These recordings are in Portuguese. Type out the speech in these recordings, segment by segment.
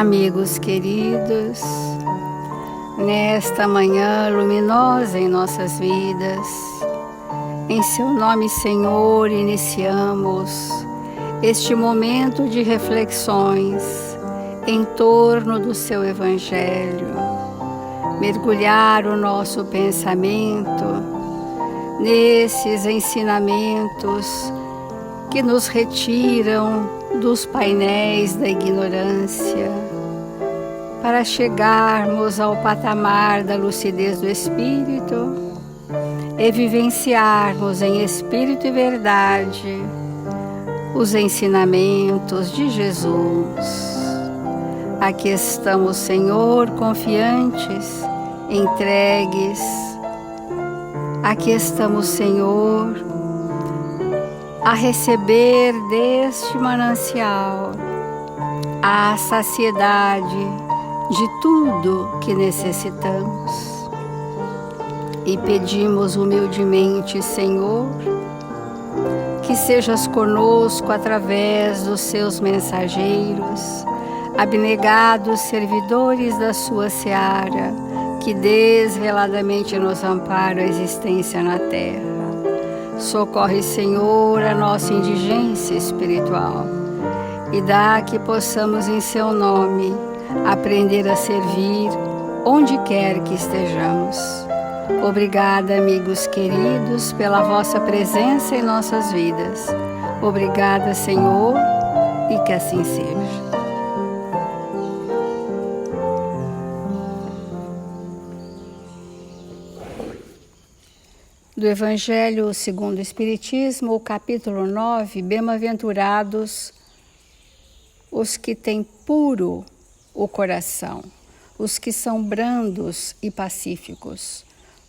Amigos queridos, nesta manhã luminosa em nossas vidas, em seu nome, Senhor, iniciamos este momento de reflexões em torno do seu Evangelho, mergulhar o nosso pensamento nesses ensinamentos que nos retiram dos painéis da ignorância, para chegarmos ao patamar da lucidez do Espírito e vivenciarmos em Espírito e verdade os ensinamentos de Jesus. Aqui estamos, Senhor, confiantes, entregues. Aqui estamos, Senhor, a receber deste manancial a saciedade de tudo que necessitamos. E pedimos humildemente, Senhor, que sejas conosco através dos seus mensageiros, abnegados servidores da sua seara, que desveladamente nos amparam a existência na terra. Socorre, Senhor, a nossa indigência espiritual e dá que possamos, em seu nome, aprender a servir onde quer que estejamos. Obrigada, amigos queridos, pela vossa presença em nossas vidas. Obrigada, Senhor, e que assim seja. Do Evangelho segundo o Espiritismo, o capítulo 9, bem-aventurados os que têm puro o coração, os que são brandos e pacíficos,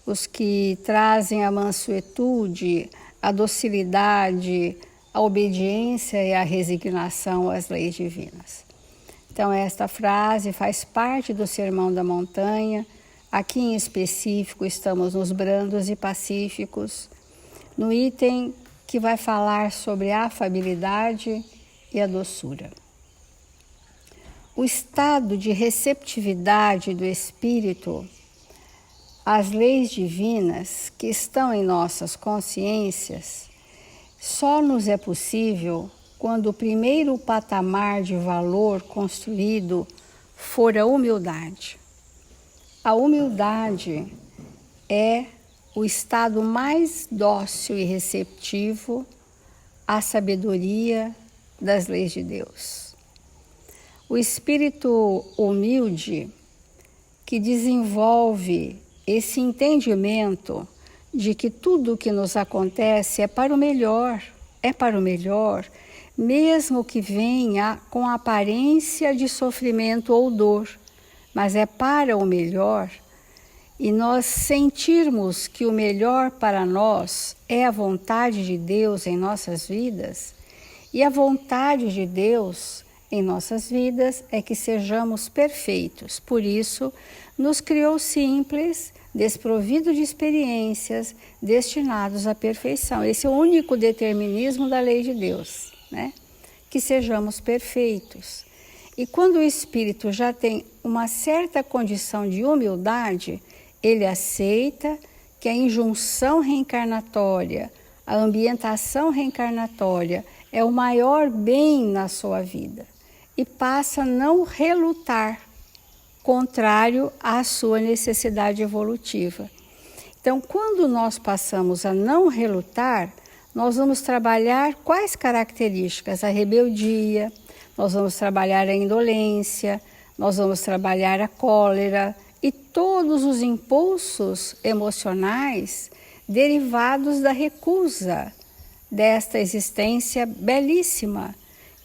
os que trazem a mansuetude, a docilidade, a obediência e a resignação às leis divinas. Então, esta frase faz parte do Sermão da Montanha. Aqui em específico estamos nos brandos e pacíficos, no item que vai falar sobre a afabilidade e a doçura. O estado de receptividade do espírito às leis divinas que estão em nossas consciências só nos é possível quando o primeiro patamar de valor construído for a humildade. A humildade é o estado mais dócil e receptivo à sabedoria das leis de Deus. O espírito humilde que desenvolve esse entendimento de que tudo o que nos acontece é para o melhor, mesmo que venha com aparência de sofrimento ou dor, mas é para o melhor, e nós sentirmos que o melhor para nós é a vontade de Deus em nossas vidas, e a vontade de Deus em nossas vidas é que sejamos perfeitos. Por isso, nos criou simples, desprovido de experiências, destinados à perfeição. Esse é o único determinismo da lei de Deus, né? Que sejamos perfeitos. E quando o espírito já tem uma certa condição de humildade, ele aceita que a injunção reencarnatória, a ambientação reencarnatória é o maior bem na sua vida e passa a não relutar, contrário à sua necessidade evolutiva. Então, quando nós passamos a não relutar, nós vamos trabalhar quais características? A rebeldia, nós vamos trabalhar a indolência, nós vamos trabalhar a cólera e todos os impulsos emocionais derivados da recusa desta existência belíssima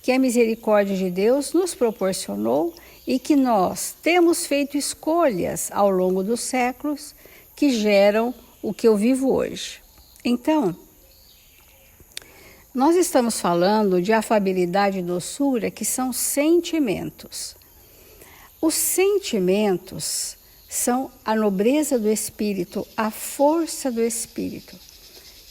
que a misericórdia de Deus nos proporcionou e que nós temos feito escolhas ao longo dos séculos que geram o que eu vivo hoje. Então, nós estamos falando de afabilidade e doçura, que são sentimentos. Os sentimentos são a nobreza do espírito, a força do espírito,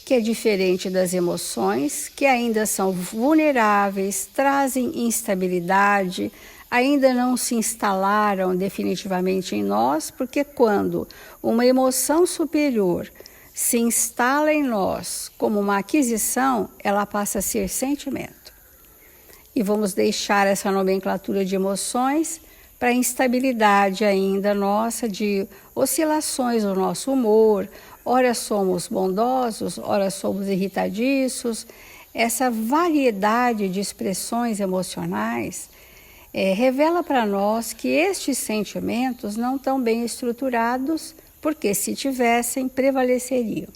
que é diferente das emoções, que ainda são vulneráveis, trazem instabilidade, ainda não se instalaram definitivamente em nós, porque quando uma emoção superior se instala em nós como uma aquisição, ela passa a ser sentimento. E vamos deixar essa nomenclatura de emoções para a instabilidade ainda nossa de oscilações do nosso humor. Ora somos bondosos, ora somos irritadiços. Essa variedade de expressões emocionais revela para nós que estes sentimentos não estão bem estruturados, porque se tivessem, prevaleceriam.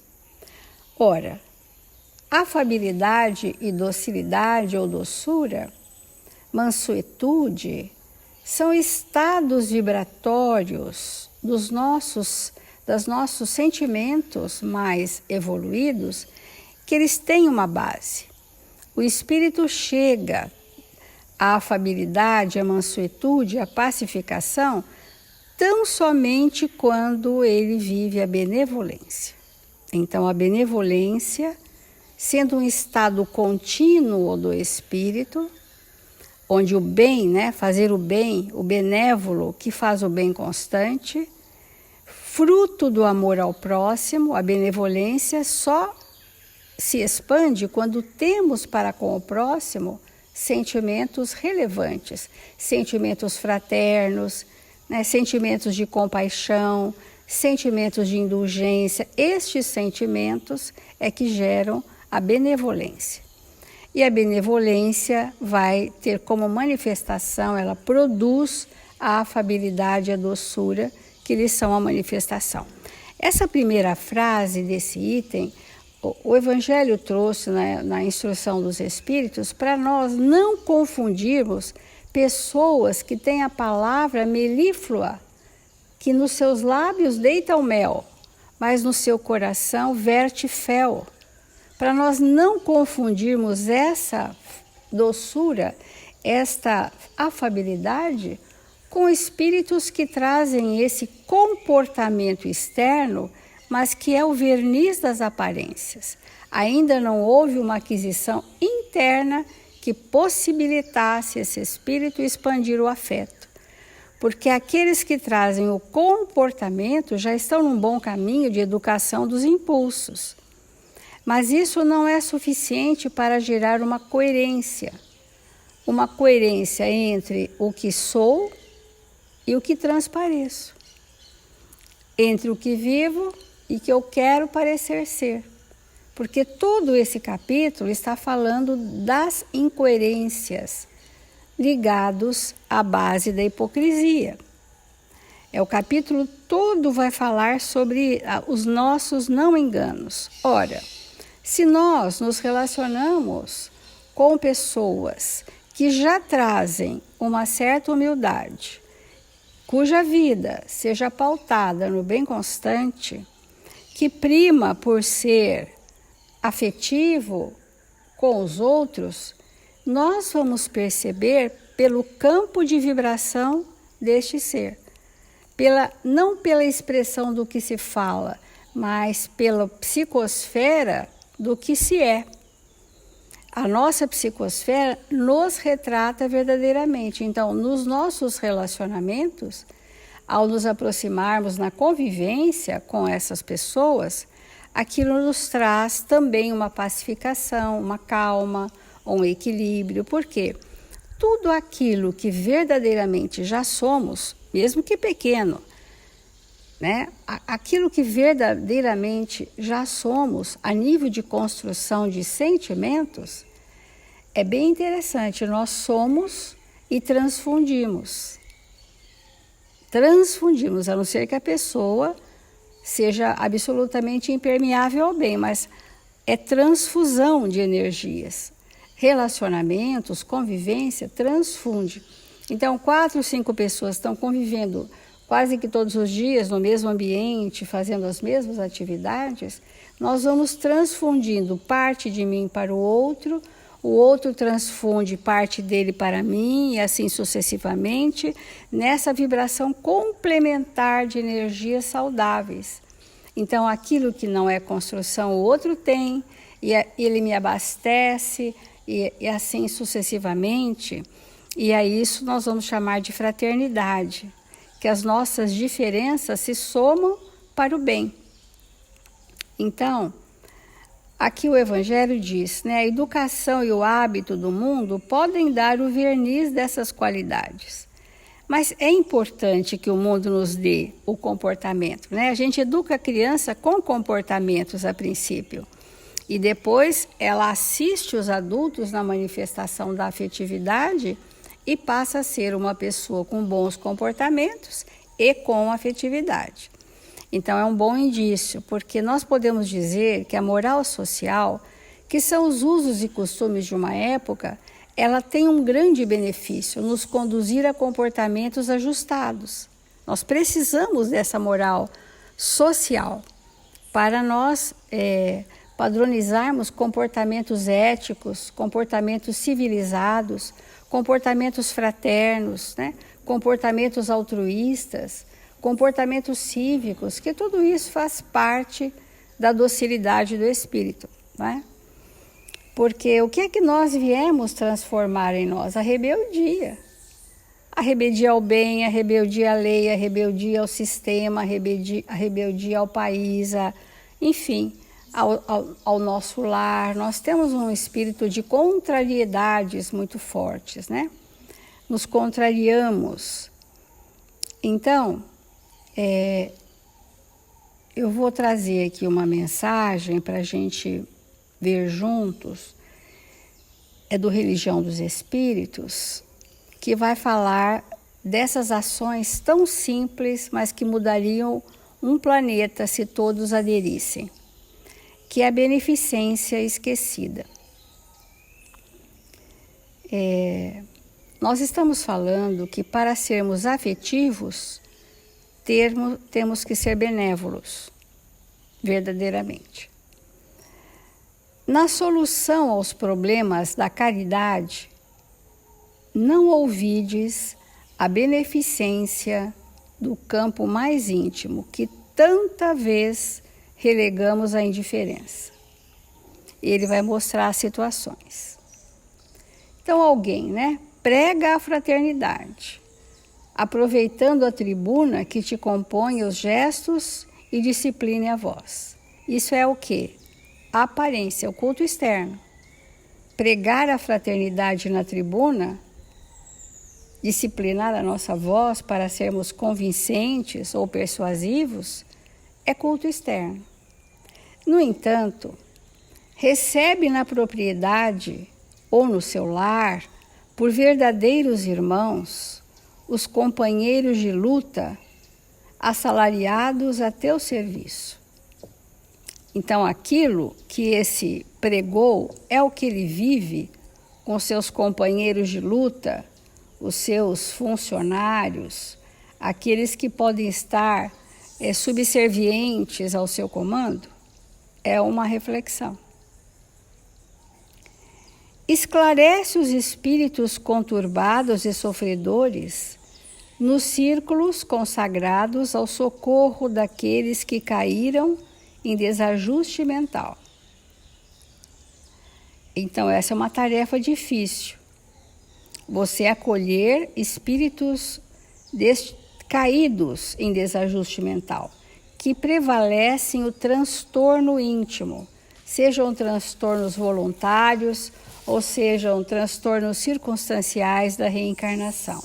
Ora, afabilidade e docilidade ou doçura, mansuetude, são estados vibratórios dos nossos sentimentos mais evoluídos, que eles têm uma base. O espírito chega à afabilidade, à mansuetude, à pacificação, tão somente quando ele vive a benevolência. Então, a benevolência, sendo um estado contínuo do espírito, onde o bem, fazer o bem, o benévolo que faz o bem constante, fruto do amor ao próximo, a benevolência só se expande quando temos para com o próximo sentimentos relevantes, sentimentos fraternos, sentimentos de compaixão, sentimentos de indulgência. Estes sentimentos é que geram a benevolência. E a benevolência vai ter como manifestação, ela produz a afabilidade e a doçura, que lhes são a manifestação. Essa primeira frase desse item, o Evangelho trouxe na instrução dos Espíritos para nós não confundirmos pessoas que têm a palavra melíflua, que nos seus lábios deita o mel, mas no seu coração verte fel. Para nós não confundirmos essa doçura, esta afabilidade, com espíritos que trazem esse comportamento externo, mas que é o verniz das aparências. Ainda não houve uma aquisição interna que possibilitasse esse espírito expandir o afeto. Porque aqueles que trazem o comportamento já estão num bom caminho de educação dos impulsos. Mas isso não é suficiente para gerar uma coerência entre o que sou e o que transpareço, entre o que vivo e que eu quero parecer ser. Porque todo esse capítulo está falando das incoerências ligados à base da hipocrisia. O capítulo todo vai falar sobre os nossos não enganos. Ora, se nós nos relacionamos com pessoas que já trazem uma certa humildade, cuja vida seja pautada no bem constante, que prima por ser afetivo com os outros, nós vamos perceber pelo campo de vibração deste ser, não pela expressão do que se fala, mas pela psicosfera do que se é. A nossa psicosfera nos retrata verdadeiramente. Então, nos nossos relacionamentos, ao nos aproximarmos na convivência com essas pessoas, aquilo nos traz também uma pacificação, uma calma, um equilíbrio. Por quê? Tudo aquilo que verdadeiramente já somos, mesmo que pequeno, aquilo que verdadeiramente já somos a nível de construção de sentimentos, é bem interessante. Nós somos e transfundimos. Transfundimos, a não ser que a pessoa seja absolutamente impermeável ao bem, mas é transfusão de energias. Relacionamentos, convivência, transfunde. Então, 4, 5 pessoas estão convivendo quase que todos os dias no mesmo ambiente, fazendo as mesmas atividades, nós vamos transfundindo parte de mim para o outro transfunde parte dele para mim, e assim sucessivamente, nessa vibração complementar de energias saudáveis. Então, aquilo que não é construção, o outro tem, e ele me abastece, e assim sucessivamente. E a isso nós vamos chamar de fraternidade, que as nossas diferenças se somam para o bem. Então, aqui o Evangelho diz, né, a educação e o hábito do mundo podem dar o verniz dessas qualidades. Mas é importante que o mundo nos dê o comportamento, né? A gente educa a criança com comportamentos a princípio. E depois ela assiste os adultos na manifestação da afetividade e passa a ser uma pessoa com bons comportamentos e com afetividade. Então é um bom indício, porque nós podemos dizer que a moral social, que são os usos e costumes de uma época, ela tem um grande benefício, nos conduzir a comportamentos ajustados. Nós precisamos dessa moral social para nós padronizarmos comportamentos éticos, comportamentos civilizados, comportamentos fraternos, né? Comportamentos altruístas, comportamentos cívicos, que tudo isso faz parte da docilidade do espírito, né? Porque o que é que nós viemos transformar em nós? A rebeldia. A rebeldia ao bem, a rebeldia à lei, a rebeldia ao sistema, a rebeldia ao país, enfim, ao nosso lar. Nós temos um espírito de contrariedades muito fortes, né? Nos contrariamos. Então, eu vou trazer aqui uma mensagem para a gente ver juntos, é do Religião dos Espíritos, que vai falar dessas ações tão simples, mas que mudariam um planeta se todos aderissem, que é a beneficência esquecida. Nós estamos falando que para sermos afetivos, temos que ser benévolos, verdadeiramente. Na solução aos problemas da caridade, não ouvides a beneficência do campo mais íntimo, que tanta vez relegamos à indiferença. Ele vai mostrar as situações. Então alguém, né, prega a fraternidade, aproveitando a tribuna que te compõe os gestos e discipline a voz. Isso é o quê? A aparência, o culto externo. Pregar a fraternidade na tribuna, disciplinar a nossa voz para sermos convincentes ou persuasivos, é culto externo. No entanto, recebe na propriedade ou no seu lar, por verdadeiros irmãos, os companheiros de luta, assalariados a teu serviço. Então, aquilo que esse pregou é o que ele vive com seus companheiros de luta, os seus funcionários, aqueles que podem estar subservientes ao seu comando. É uma reflexão. Esclarece os espíritos conturbados e sofredores nos círculos consagrados ao socorro daqueles que caíram em desajuste mental. Então, essa é uma tarefa difícil. Você acolher espíritos caídos em desajuste mental, que prevalecem o transtorno íntimo, sejam transtornos voluntários ou sejam transtornos circunstanciais da reencarnação.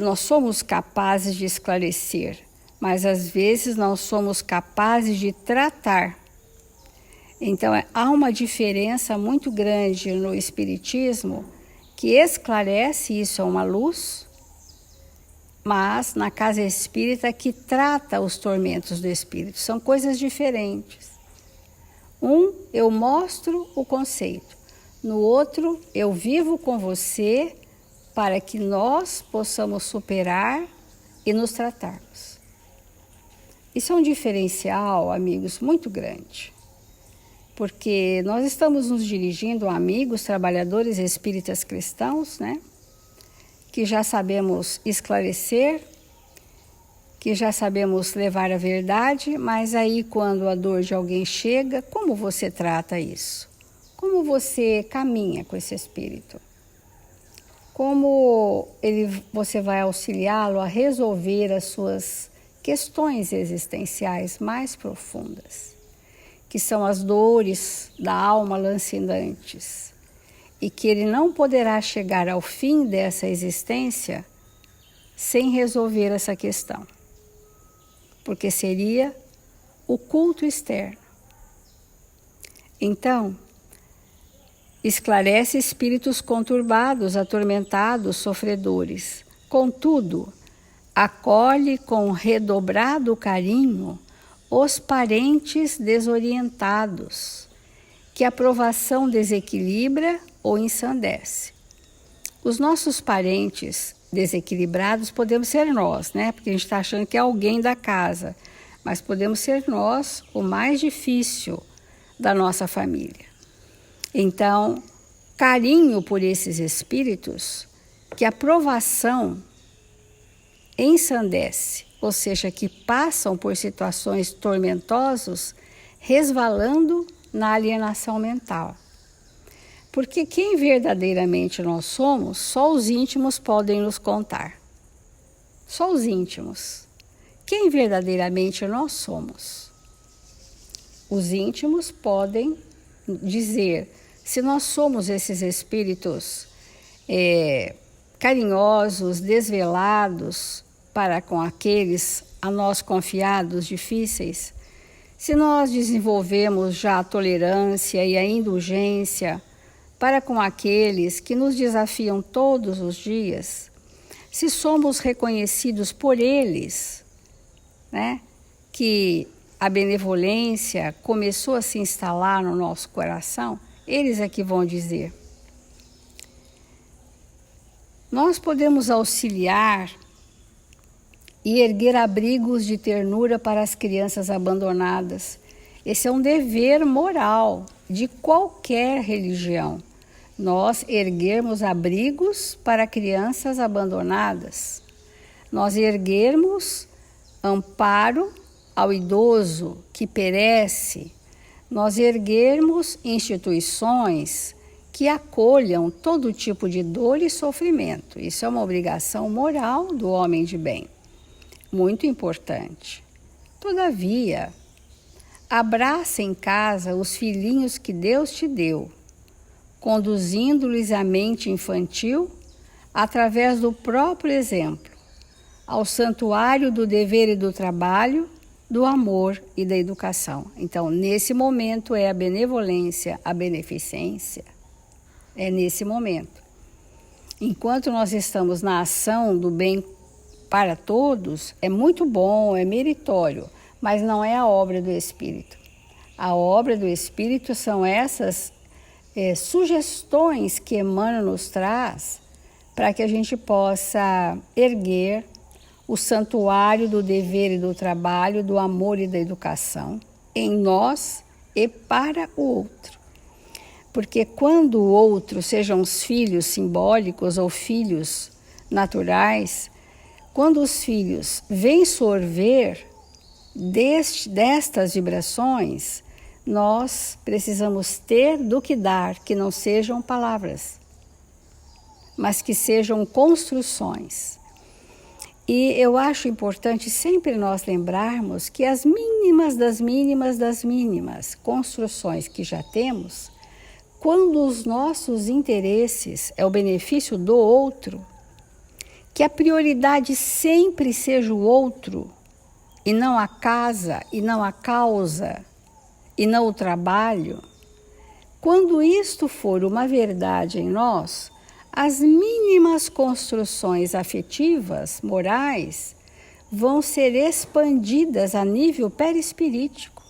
Nós somos capazes de esclarecer, mas às vezes não somos capazes de tratar. Então, há uma diferença muito grande no Espiritismo, que esclarece, isso é uma luz, mas na casa espírita que trata os tormentos do espírito. São coisas diferentes. Eu mostro o conceito. No outro, eu vivo com você para que nós possamos superar e nos tratarmos. Isso é um diferencial, amigos, muito grande, porque nós estamos nos dirigindo a amigos, trabalhadores espíritas cristãos, né? Que já sabemos esclarecer, que já sabemos levar a verdade, mas aí quando a dor de alguém chega, como você trata isso? Como você caminha com esse espírito? Como você vai auxiliá-lo a resolver as suas questões existenciais mais profundas, que são as dores da alma lancinantes, e que ele não poderá chegar ao fim dessa existência sem resolver essa questão, porque seria o culto externo. Então, esclarece espíritos conturbados, atormentados, sofredores. Contudo, acolhe com redobrado carinho os parentes desorientados, que a provação desequilibra ou ensandece. Os nossos parentes desequilibrados podemos ser nós, né? Porque a gente está achando que é alguém da casa, mas podemos ser nós o mais difícil da nossa família. Então, carinho por esses espíritos que a provação ensandece, ou seja, que passam por situações tormentosas, resvalando na alienação mental. Porque quem verdadeiramente nós somos, só os íntimos podem nos contar. Só os íntimos. Quem verdadeiramente nós somos. Os íntimos podem dizer se nós somos esses espíritos carinhosos, desvelados para com aqueles a nós confiados difíceis, se nós desenvolvemos já a tolerância e a indulgência para com aqueles que nos desafiam todos os dias, se somos reconhecidos por eles, né, que a benevolência começou a se instalar no nosso coração, eles é que vão dizer. Nós podemos auxiliar e erguer abrigos de ternura para as crianças abandonadas. Esse é um dever moral de qualquer religião. Nós erguermos abrigos para crianças abandonadas. Nós erguermos amparo ao idoso que perece, nós erguermos instituições que acolham todo tipo de dor e sofrimento. Isso é uma obrigação moral do homem de bem, muito importante. Todavia, abraça em casa os filhinhos que Deus te deu, conduzindo-lhes a mente infantil através do próprio exemplo, ao santuário do dever e do trabalho, do amor e da educação. Então, nesse momento é a benevolência, a beneficência, é nesse momento. Enquanto nós estamos na ação do bem para todos, é muito bom, é meritório, mas não é a obra do Espírito. A obra do Espírito são essas sugestões que Emmanuel nos traz para que a gente possa erguer o santuário do dever e do trabalho, do amor e da educação, em nós e para o outro. Porque quando o outro, sejam os filhos simbólicos ou filhos naturais, quando os filhos vêm sorver destas vibrações, nós precisamos ter do que dar, que não sejam palavras, mas que sejam construções. E eu acho importante sempre nós lembrarmos que as mínimas das mínimas das mínimas construções que já temos, quando os nossos interesses é o benefício do outro, que a prioridade sempre seja o outro, e não a casa, e não a causa, e não o trabalho, quando isto for uma verdade em nós, as mínimas construções afetivas, morais, vão ser expandidas a nível perispirítico.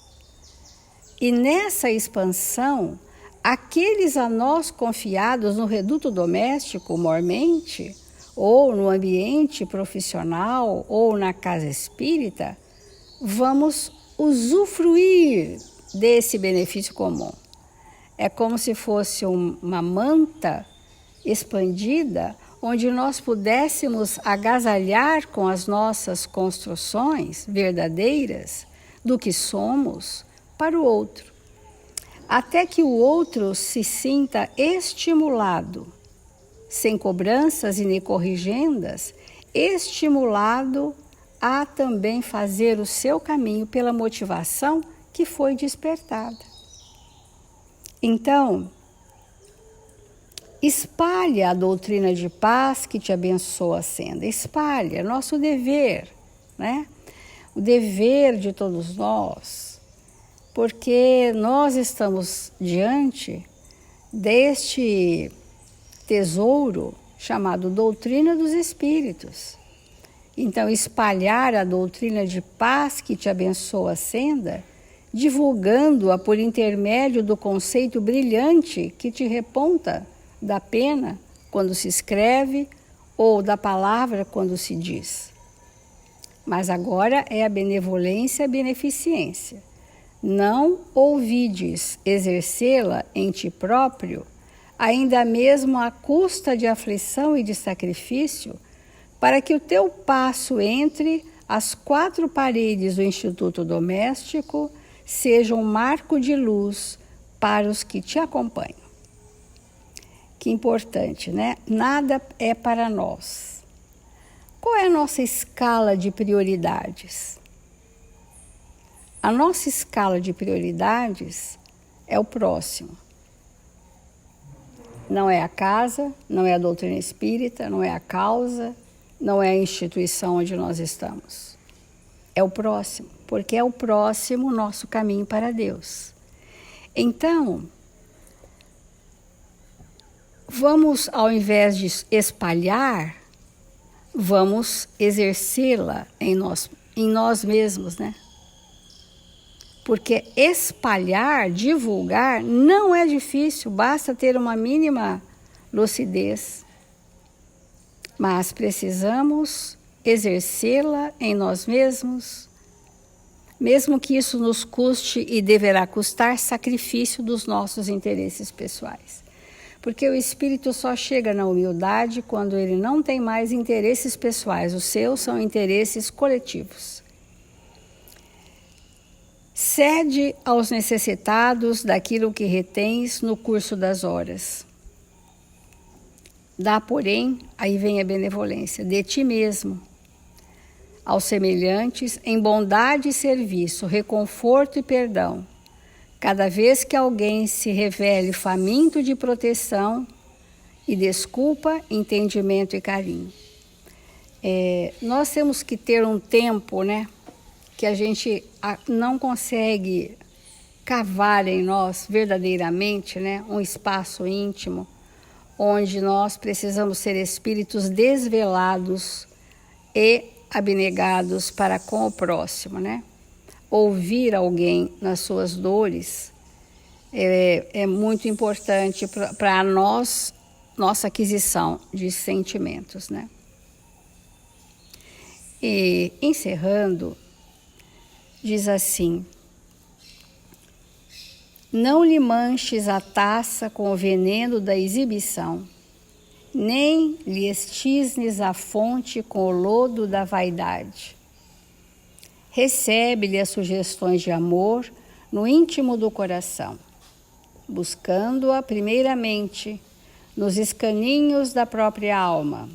E nessa expansão, aqueles a nós confiados no reduto doméstico, mormente, ou no ambiente profissional, ou na casa espírita, vamos usufruir desse benefício comum. É como se fosse uma manta expandida, onde nós pudéssemos agasalhar com as nossas construções verdadeiras do que somos para o outro. até que o outro se sinta estimulado, sem cobranças e nem corrigendas, estimulado a também fazer o seu caminho pela motivação que foi despertada. Então, espalhe a doutrina de paz que te abençoa a senda. Espalhe, é nosso dever, né? O dever de todos nós, porque nós estamos diante deste tesouro chamado doutrina dos espíritos. Então, espalhar a doutrina de paz que te abençoa a senda, divulgando-a por intermédio do conceito brilhante que te reponta da pena quando se escreve ou da palavra quando se diz. Mas agora é a benevolência e a beneficência. Não ouvides exercê-la em ti próprio, ainda mesmo à custa de aflição e de sacrifício, para que o teu passo entre as quatro paredes do Instituto Doméstico seja um marco de luz para os que te acompanham. Que importante, né? Nada é para nós. Qual é a nossa escala de prioridades? A nossa escala de prioridades é o próximo. Não é a casa, não é a doutrina espírita, não é a causa, não é a instituição onde nós estamos. É o próximo, porque é o próximo o nosso caminho para Deus. Então, vamos, ao invés de espalhar, vamos exercê-la em nós mesmos, né? Porque espalhar, divulgar, não é difícil, basta ter uma mínima lucidez. Mas precisamos exercê-la em nós mesmos, mesmo que isso nos custe e deverá custar sacrifício dos nossos interesses pessoais. Porque o espírito só chega na humildade quando ele não tem mais interesses pessoais, os seus são interesses coletivos. Cede aos necessitados daquilo que retens no curso das horas. Dá, porém, aí vem a benevolência, de ti mesmo, aos semelhantes, em bondade e serviço, reconforto e perdão, cada vez que alguém se revele faminto de proteção e desculpa, entendimento e carinho. Nós temos que ter um tempo, né, que a gente não consegue cavar em nós verdadeiramente, né, um espaço íntimo, onde nós precisamos ser espíritos desvelados e abnegados para com o próximo, né? Ouvir alguém nas suas dores é muito importante para nossa aquisição de sentimentos, né? E, encerrando, diz assim: não lhe manches a taça com o veneno da exibição, nem lhe estisnes a fonte com o lodo da vaidade. Recebe-lhe as sugestões de amor no íntimo do coração, buscando-a primeiramente nos escaninhos da própria alma.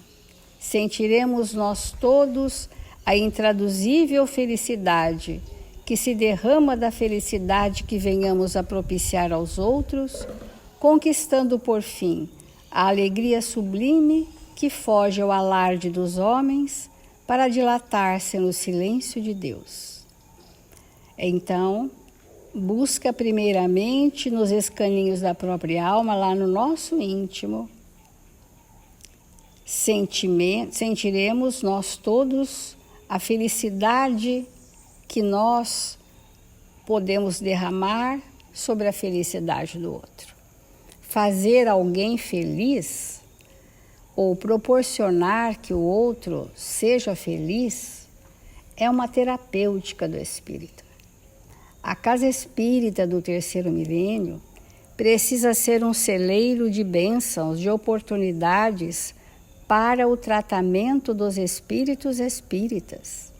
Sentiremos nós todos a intraduzível felicidade que se derrama da felicidade que venhamos a propiciar aos outros, conquistando por fim a alegria sublime que foge ao alarde dos homens para dilatar-se no silêncio de Deus. Então, busca primeiramente nos escaninhos da própria alma, lá no nosso íntimo, sentiremos nós todos a felicidade que nós podemos derramar sobre a felicidade do outro. Fazer alguém feliz ou proporcionar que o outro seja feliz é uma terapêutica do espírito. A casa espírita do terceiro milênio precisa ser um celeiro de bênçãos, de oportunidades para o tratamento dos espíritos espíritas.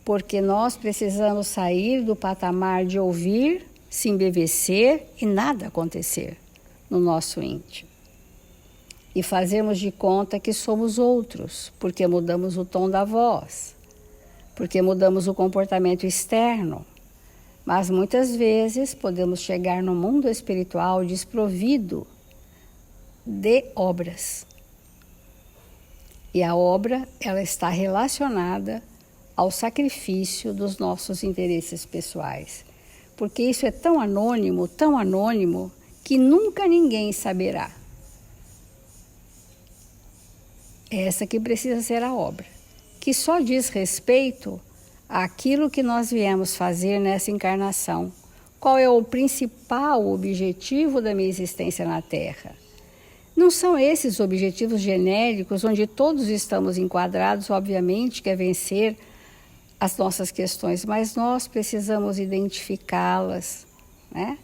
Porque nós precisamos sair do patamar de ouvir se embevecer e nada acontecer no nosso íntimo. E fazemos de conta que somos outros, porque mudamos o tom da voz, porque mudamos o comportamento externo. Mas muitas vezes podemos chegar no mundo espiritual desprovido de obras. E a obra, ela está relacionada ao sacrifício dos nossos interesses pessoais. Porque isso é tão anônimo, que nunca ninguém saberá. Essa que precisa ser a obra, que só diz respeito àquilo que nós viemos fazer nessa encarnação. Qual é o principal objetivo da minha existência na Terra? Não são esses objetivos genéricos, onde todos estamos enquadrados, obviamente, que é vencer as nossas questões, mas nós precisamos identificá-las, né?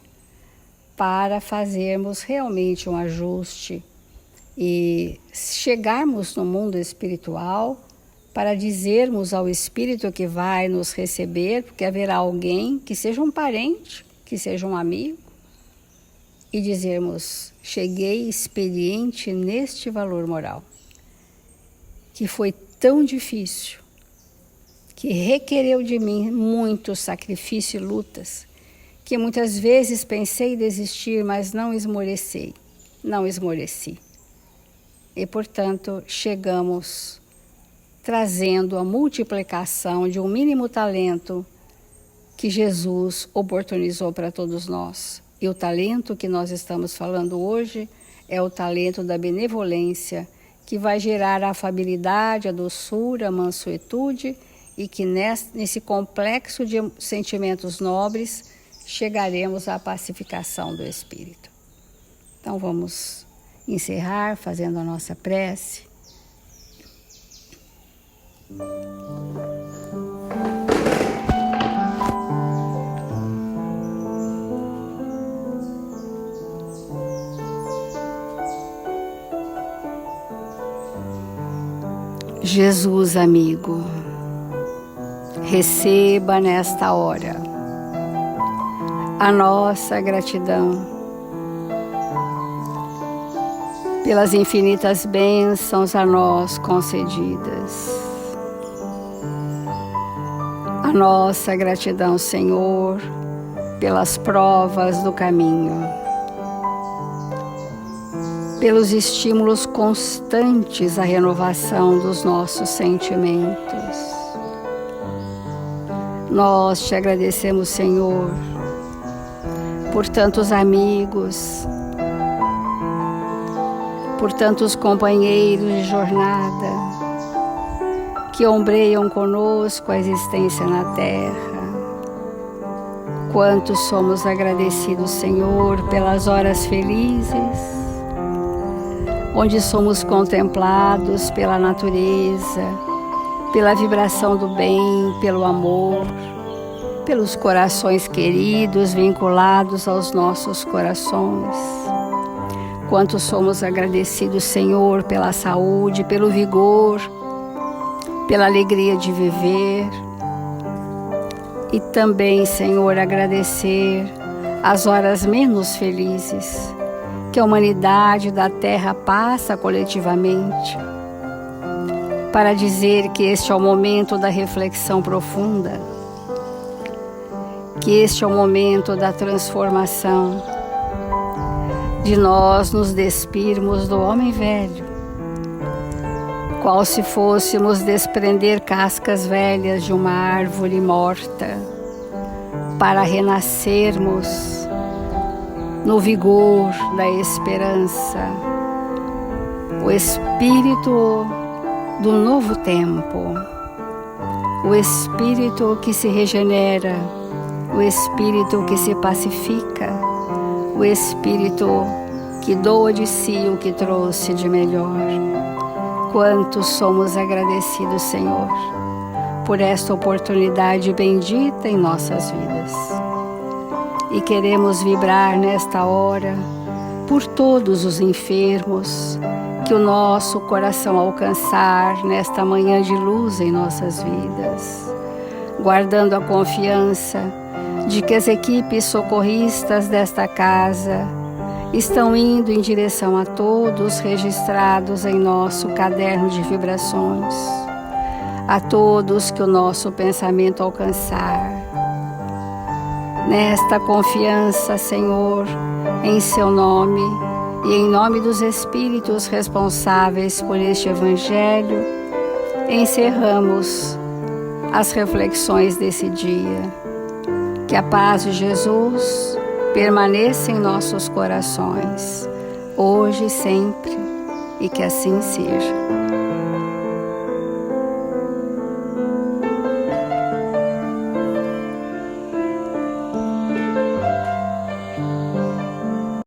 Para fazermos realmente um ajuste e chegarmos no mundo espiritual para dizermos ao Espírito que vai nos receber, porque haverá alguém que seja um parente, que seja um amigo, e dizermos: cheguei experiente neste valor moral, que foi tão difícil, que requereu de mim muito sacrifício e lutas, que muitas vezes pensei em desistir, mas não esmoreci. E, portanto, chegamos trazendo a multiplicação de um mínimo talento que Jesus oportunizou para todos nós. E o talento que nós estamos falando hoje é o talento da benevolência, que vai gerar a afabilidade, a doçura, a mansuetude, e que nesse complexo de sentimentos nobres chegaremos à pacificação do espírito. Então vamos encerrar fazendo a nossa prece. Jesus amigo, receba nesta hora a nossa gratidão pelas infinitas bênçãos a nós concedidas. A nossa gratidão, Senhor, pelas provas do caminho, pelos estímulos constantes à renovação dos nossos sentimentos. Nós te agradecemos, Senhor, por tantos amigos, por tantos companheiros de jornada que ombreiam conosco a existência na Terra. Quanto somos agradecidos, Senhor, pelas horas felizes, onde somos contemplados pela natureza, pela vibração do bem, pelo amor, pelos corações queridos vinculados aos nossos corações. Quanto somos agradecidos, Senhor, pela saúde, pelo vigor, pela alegria de viver. E também, Senhor, agradecer as horas menos felizes que a humanidade da Terra passa coletivamente, para dizer que este é o momento da reflexão profunda, que este é o momento da transformação, de nós nos despirmos do homem velho, qual se fôssemos desprender cascas velhas de uma árvore morta, para renascermos no vigor da esperança, o espírito do novo tempo, o espírito que se regenera, o espírito que se pacifica, o espírito que doa de si o que trouxe de melhor. Quanto somos agradecidos, Senhor, por esta oportunidade bendita em nossas vidas. E queremos vibrar nesta hora por todos os enfermos que o nosso coração alcançar nesta manhã de luz em nossas vidas, guardando a confiança de que as equipes socorristas desta casa estão indo em direção a todos registrados em nosso caderno de vibrações, a todos que o nosso pensamento alcançar. Nesta confiança, Senhor, em seu nome e em nome dos Espíritos responsáveis por este Evangelho, encerramos as reflexões desse dia. Que a paz de Jesus permaneça em nossos corações, hoje e sempre, e que assim seja.